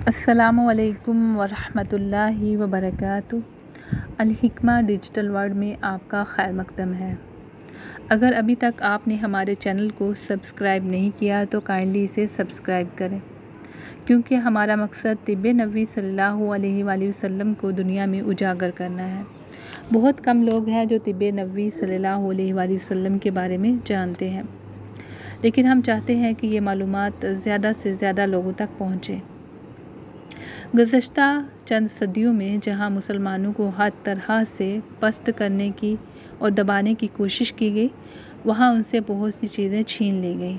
السلام علیکم ورحمۃ اللہ وبرکاتہ۔ الحکمہ ڈیجیٹل ورلڈ میں آپ کا خیر مقدم ہے۔ اگر ابھی تک آپ نے ہمارے چینل کو سبسکرائب نہیں کیا تو کائنڈلی اسے سبسکرائب کریں، کیونکہ ہمارا مقصد طب نبوی صلی اللہ علیہ وآلہ وسلم کو دنیا میں اجاگر کرنا ہے۔ بہت کم لوگ ہیں جو طب نبوی صلی اللہ علیہ وآلہ وسلم کے بارے میں جانتے ہیں، لیکن ہم چاہتے ہیں کہ یہ معلومات زیادہ سے زیادہ لوگوں تک پہنچے۔ گزشتہ چند صدیوں میں جہاں مسلمانوں کو ہر طرح سے پست کرنے کی اور دبانے کی کوشش کی گئی، وہاں ان سے بہت سی چیزیں چھین لی گئیں،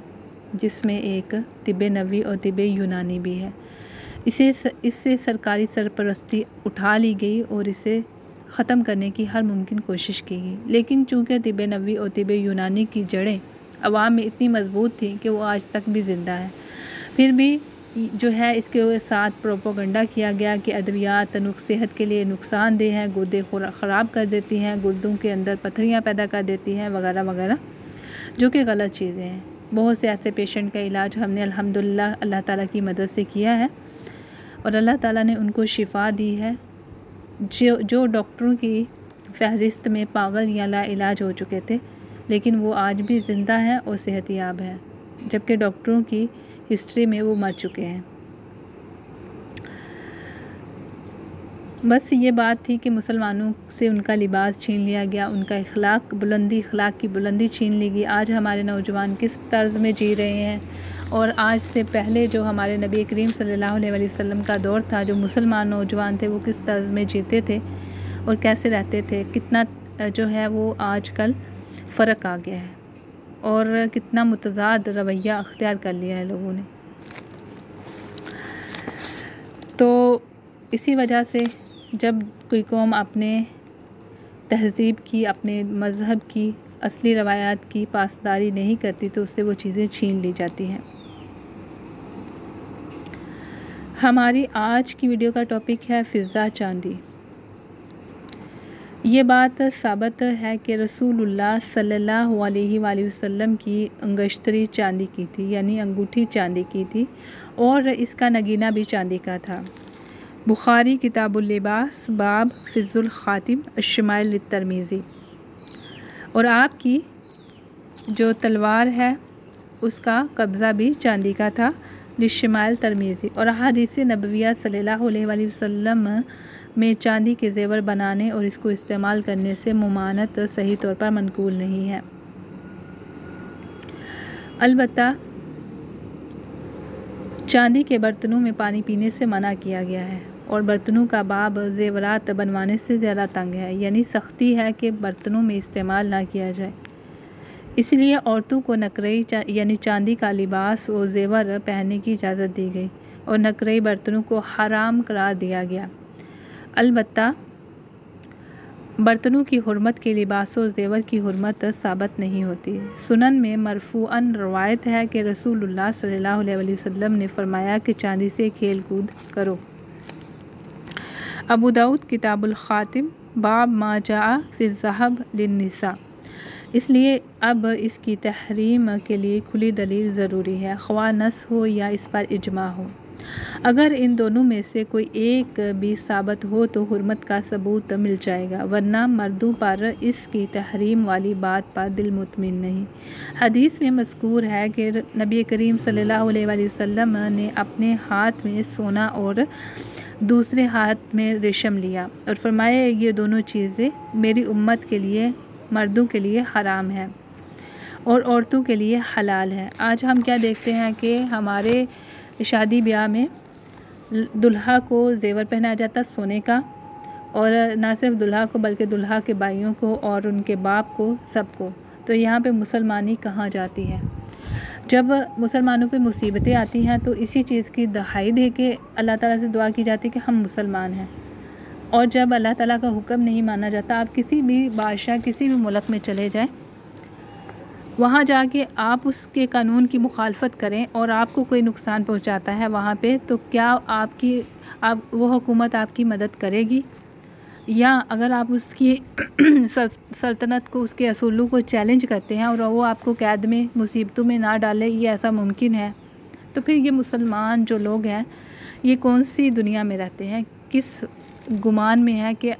جس میں ایک طب نبوی اور طب یونانی بھی ہے۔ اس سے سرکاری سرپرستی اٹھا لی گئی اور اسے ختم کرنے کی ہر ممکن کوشش کی گئی، لیکن چونکہ طب نبوی اور طب یونانی کی جڑیں عوام میں اتنی مضبوط تھیں کہ وہ آج تک بھی زندہ ہے۔ پھر بھی جو ہے اس کے ساتھ پروپیگنڈا کیا گیا کہ ادویات صحت کے لیے نقصان دہ ہیں، گردے خراب کر دیتی ہیں، گردوں کے اندر پتھریاں پیدا کر دیتی ہیں وغیرہ وغیرہ، جو کہ غلط چیزیں ہیں۔ بہت سے ایسے پیشنٹ کا علاج ہم نے الحمدللہ اللہ تعالیٰ کی مدد سے کیا ہے، اور اللہ تعالیٰ نے ان کو شفا دی ہے، جو ڈاکٹروں کی فہرست میں پاگل یا لا علاج ہو چکے تھے، لیکن وہ آج بھی زندہ ہیں اور صحت یاب ہیں، جبکہ ڈاکٹروں کی ہسٹری میں وہ مر چکے ہیں۔ بس یہ بات تھی کہ مسلمانوں سے ان کا لباس چھین لیا گیا، ان کا اخلاق کی بلندی چھین لی گئی۔ آج ہمارے نوجوان کس طرز میں جی رہے ہیں، اور آج سے پہلے جو ہمارے نبی کریم صلی اللہ علیہ وآلہ وسلم کا دور تھا، جو مسلمان نوجوان تھے وہ کس طرز میں جیتے تھے اور کیسے رہتے تھے، کتنا جو ہے وہ آج کل فرق آ گیا ہے، اور کتنا متضاد رویہ اختیار کر لیا ہے لوگوں نے۔ تو اسی وجہ سے جب کوئی قوم اپنے تہذیب کی، اپنے مذہب کی، اصلی روایات کی پاسداری نہیں کرتی تو اس سے وہ چیزیں چھین لی جاتی ہیں۔ ہماری آج کی ویڈیو کا ٹاپک ہے فضہ چاندی۔ یہ بات ثابت ہے کہ رسول اللہ صلی اللہ علیہ وآلہ وسلم کی انگشتری چاندی کی تھی، یعنی انگوٹھی چاندی کی تھی، اور اس کا نگینہ بھی چاندی کا تھا۔ بخاری کتاب اللباس باب فض الخاتم الشمائل للترمذی۔ اور آپ کی جو تلوار ہے اس کا قبضہ بھی چاندی کا تھا، للشمائل ترمذی۔ اور احادیث نبویہ صلی اللہ علیہ وآلہ وسلم میں چاندی کے زیور بنانے اور اس کو استعمال کرنے سے ممانعت صحیح طور پر منقول نہیں ہے۔ البتہ چاندی کے برتنوں میں پانی پینے سے منع کیا گیا ہے، اور برتنوں کا باب زیورات بنوانے سے زیادہ تنگ ہے، یعنی سختی ہے کہ برتنوں میں استعمال نہ کیا جائے۔ اس لیے عورتوں کو نقرئی یعنی چاندی کا لباس اور زیور پہننے کی اجازت دی گئی، اور نقرئی برتنوں کو حرام قرار دیا گیا۔ البتہ برتنوں کی حرمت کے لباس و زیور کی حرمت ثابت نہیں ہوتی۔ سنن میں مرفوعاً روایت ہے کہ رسول اللہ صلی اللہ علیہ وآلہ وسلم نے فرمایا کہ چاندی سے کھیل کود کرو۔ ابو داؤد کتاب الخاتم باب ما جاء فی الذھب للنساء۔ اس لیے اب اس کی تحریم کے لیے کھلی دلیل ضروری ہے، خواہ نص ہو یا اس پر اجماع ہو۔ اگر ان دونوں میں سے کوئی ایک بھی ثابت ہو تو حرمت کا ثبوت مل جائے گا، ورنہ مردوں پر اس کی تحریم والی بات پر دل مطمئن نہیں۔ حدیث میں مذکور ہے کہ نبی کریم صلی اللہ علیہ وآلہ وسلم نے اپنے ہاتھ میں سونا اور دوسرے ہاتھ میں ریشم لیا اور فرمایا یہ دونوں چیزیں میری امت کے لیے، مردوں کے لیے حرام ہیں اور عورتوں کے لیے حلال ہے۔ آج ہم کیا دیکھتے ہیں کہ ہمارے شادی بیاہ میں دلہا کو زیور پہنایا جاتا سونے کا، اور نہ صرف دلہا کو بلکہ دلہا کے بھائیوں کو اور ان کے باپ کو، سب کو۔ تو یہاں پہ مسلمانی کہاں جاتی ہے؟ جب مسلمانوں پہ مصیبتیں آتی ہیں تو اسی چیز کی دہائی دے کے اللہ تعالیٰ سے دعا کی جاتی ہے کہ ہم مسلمان ہیں، اور جب اللہ تعالیٰ کا حکم نہیں مانا جاتا، آپ کسی بھی بادشاہ کسی بھی ملک میں چلے جائیں، وہاں جا کے آپ اس کے قانون کی مخالفت کریں اور آپ کو کوئی نقصان پہنچاتا ہے وہاں پہ، تو کیا وہ حکومت آپ کی مدد کرے گی؟ یا اگر آپ اس کی سلطنت کو، اس کے اصولوں کو چیلنج کرتے ہیں اور وہ آپ کو قید میں، مصیبتوں میں نہ ڈالے، یہ ایسا ممکن ہے؟ تو پھر یہ مسلمان جو لوگ ہیں یہ کون سی دنیا میں رہتے ہیں، کس گمان میں ہے کہ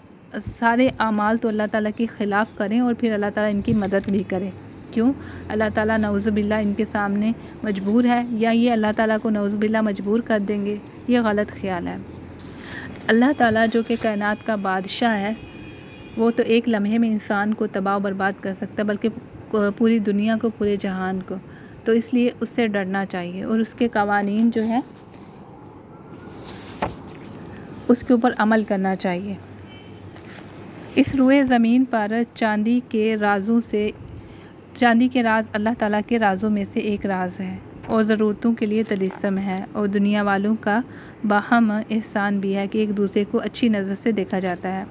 سارے اعمال تو اللہ تعالیٰ کے خلاف کریں اور پھر اللہ تعالیٰ ان کی مدد بھی کرے؟ کیوں اللہ تعالیٰ نعوذ باللہ ان کے سامنے مجبور ہے، یا یہ اللہ تعالیٰ کو نعوذ باللہ مجبور کر دیں گے؟ یہ غلط خیال ہے۔ اللہ تعالیٰ جو کہ کائنات کا بادشاہ ہے، وہ تو ایک لمحے میں انسان کو تباہ و برباد کر سکتا ہے، بلکہ پوری دنیا کو، پورے جہان کو۔ تو اس لیے اس سے ڈرنا چاہیے اور اس کے قوانین جو ہے اس کے اوپر عمل کرنا چاہیے۔ اس روئے زمین پر چاندی کے راز اللہ تعالیٰ کے رازوں میں سے ایک راز ہے اور ضرورتوں کے لیے طلسم ہے، اور دنیا والوں کا باہم احسان بھی ہے کہ ایک دوسرے کو اچھی نظر سے دیکھا جاتا ہے۔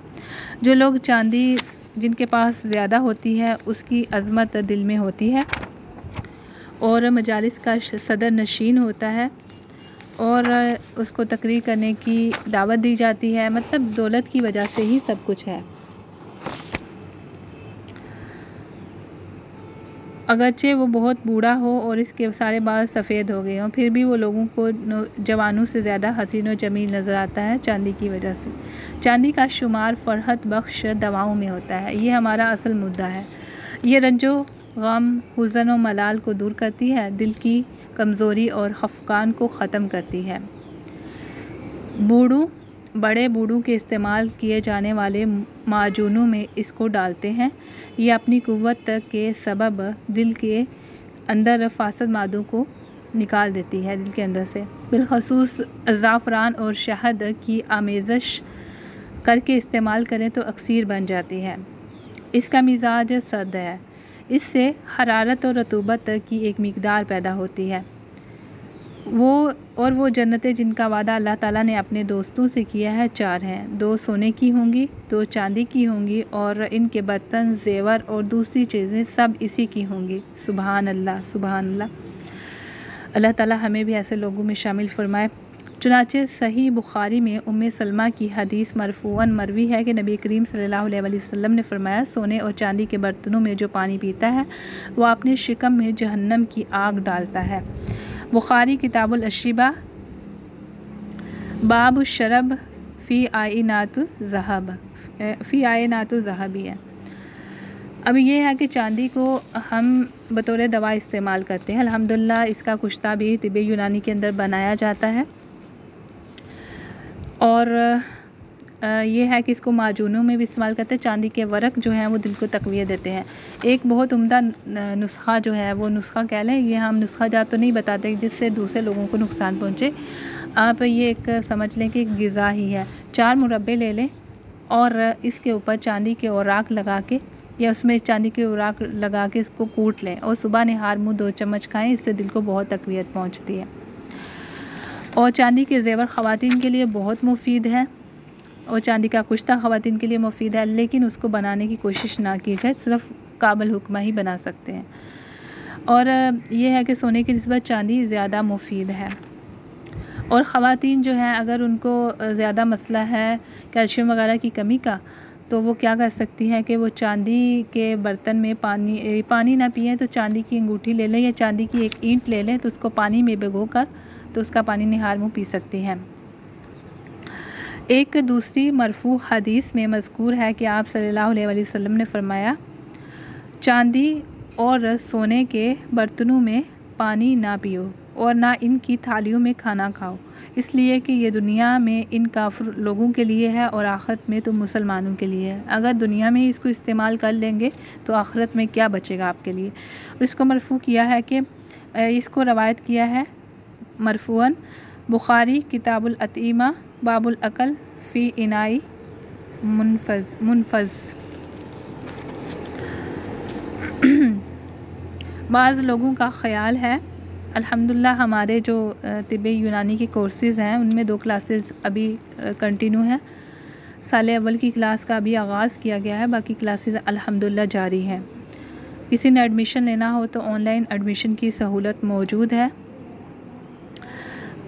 جو لوگ چاندی جن کے پاس زیادہ ہوتی ہے اس کی عظمت دل میں ہوتی ہے اور مجالس کا صدر نشین ہوتا ہے اور اس کو تقریر کرنے کی دعوت دی جاتی ہے، مطلب دولت کی وجہ سے ہی سب کچھ ہے۔ اگرچہ وہ بہت بوڑھا ہو اور اس کے سارے بال سفید ہو گئے ہوں، پھر بھی وہ لوگوں کو جوانوں سے زیادہ حسین و جمیل نظر آتا ہے چاندی کی وجہ سے۔ چاندی کا شمار فرحت بخش دواؤں میں ہوتا ہے، یہ ہمارا اصل مدعا ہے۔ یہ رنج و غم، حزن و ملال کو دور کرتی ہے، دل کی کمزوری اور خفقان کو ختم کرتی ہے۔ بڑے بوڑوں کے استعمال کیے جانے والے معجونوں میں اس کو ڈالتے ہیں۔ یہ اپنی قوت کے سبب دل کے اندر فاسد مادوں کو نکال دیتی ہے، دل کے اندر سے۔ بالخصوص زعفران اور شہد کی آمیزش کر کے استعمال کریں تو اکسیر بن جاتی ہے۔ اس کا مزاج سرد ہے، اس سے حرارت اور رطوبت کی ایک مقدار پیدا ہوتی ہے۔ وہ جنتیں جن کا وعدہ اللہ تعالیٰ نے اپنے دوستوں سے کیا ہے 4 ہیں، 2 سونے کی ہوں گی، 2 چاندی کی ہوں گی، اور ان کے برتن، زیور اور دوسری چیزیں سب اسی کی ہوں گی۔ سبحان اللہ، سبحان اللہ۔ اللہ تعالیٰ ہمیں بھی ایسے لوگوں میں شامل فرمائے۔ چنانچہ صحیح بخاری میں سلمہ کی حدیث مرفوعاً مروی ہے کہ نبی کریم صلی اللہ علیہ وسلم نے فرمایا، سونے اور چاندی کے برتنوں میں جو پانی پیتا ہے وہ اپنے شکم میں جہنم کی آگ ڈالتا ہے۔ بخاری کتاب الاشربہ، باب الشرب فی آئینات الذہب ہے۔ اب یہ ہے کہ چاندی کو ہم بطور دوا استعمال کرتے ہیں، الحمدللہ اس کا کشتہ بھی طب یونانی کے اندر بنایا جاتا ہے، اور یہ ہے کہ اس کو معجونوں میں بھی استعمال کرتے ہیں۔ چاندی کے ورق جو ہیں وہ دل کو تقویت دیتے ہیں۔ ایک بہت عمدہ نسخہ جو ہے، وہ نسخہ کہہ لیں، یہ ہم نسخہ جات تو نہیں بتاتے جس سے دوسرے لوگوں کو نقصان پہنچے، آپ یہ ایک سمجھ لیں کہ ایک غذا ہی ہے۔ 4 مربے لے لیں اور اس کے اوپر چاندی کے اوراق لگا کے، یا اس میں چاندی کے اوراق لگا کے اس کو کوٹ لیں، اور صبح نہار منہ 2 چمچ کھائیں، اس سے دل کو بہت تقویت پہنچتی ہے۔ اور چاندی کے زیور خواتین کے لیے بہت مفید ہے، اور چاندی کا کشتہ خواتین کے لیے مفید ہے، لیکن اس کو بنانے کی کوشش نہ کی جائے، صرف قابل حکمہ ہی بنا سکتے ہیں۔ اور یہ ہے کہ سونے کی نسبت چاندی زیادہ مفید ہے۔ اور خواتین جو ہیں اگر ان کو زیادہ مسئلہ ہے کیلشیم وغیرہ کی کمی کا، تو وہ کیا کر سکتی ہیں کہ وہ چاندی کے برتن میں پانی نہ پئیں تو چاندی کی انگوٹھی لے لیں، یا چاندی کی ایک اینٹ لے لیں تو اس کو پانی میں بھگو کر تو اس کا پانی نہار منہ پی سکتی ہیں۔ ایک دوسری مرفوع حدیث میں مذکور ہے کہ آپ صلی اللہ علیہ وسلم نے فرمایا، چاندی اور سونے کے برتنوں میں پانی نہ پیو اور نہ ان کی تھالیوں میں کھانا کھاؤ، اس لیے کہ یہ دنیا میں ان کافر لوگوں کے لیے ہے اور آخرت میں تو مسلمانوں کے لیے ہے۔ اگر دنیا میں اس کو استعمال کر لیں گے تو آخرت میں کیا بچے گا آپ کے لیے۔ اور اس کو مرفوع کیا ہے کہ اس کو روایت کیا ہے مرفوعاً بخاری کتاب الاطعمہ، باب الاکل فی انائی منفذ۔ بعض لوگوں کا خیال ہے، الحمدللہ ہمارے جو طب یونانی کے کورسز ہیں ان میں 2 کلاسز ابھی کنٹینیو ہیں، سال اول کی کلاس کا ابھی آغاز کیا گیا ہے، باقی کلاسز الحمدللہ جاری ہیں۔ کسی نے ایڈمیشن لینا ہو تو آن لائن ایڈمیشن کی سہولت موجود ہے،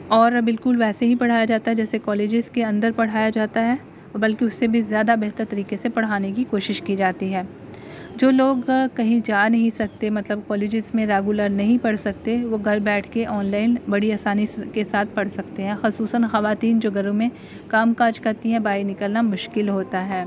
اور بالکل ویسے ہی پڑھایا جاتا ہے جیسے کالجز کے اندر پڑھایا جاتا ہے، بلکہ اس سے بھی زیادہ بہتر طریقے سے پڑھانے کی کوشش کی جاتی ہے۔ جو لوگ کہیں جا نہیں سکتے، مطلب کالجز میں ریگولر نہیں پڑھ سکتے، وہ گھر بیٹھ کے آن لائن بڑی آسانی کے ساتھ پڑھ سکتے ہیں، خصوصاً خواتین جو گھروں میں کام کاج کرتی ہیں، باہر نکلنا مشکل ہوتا ہے۔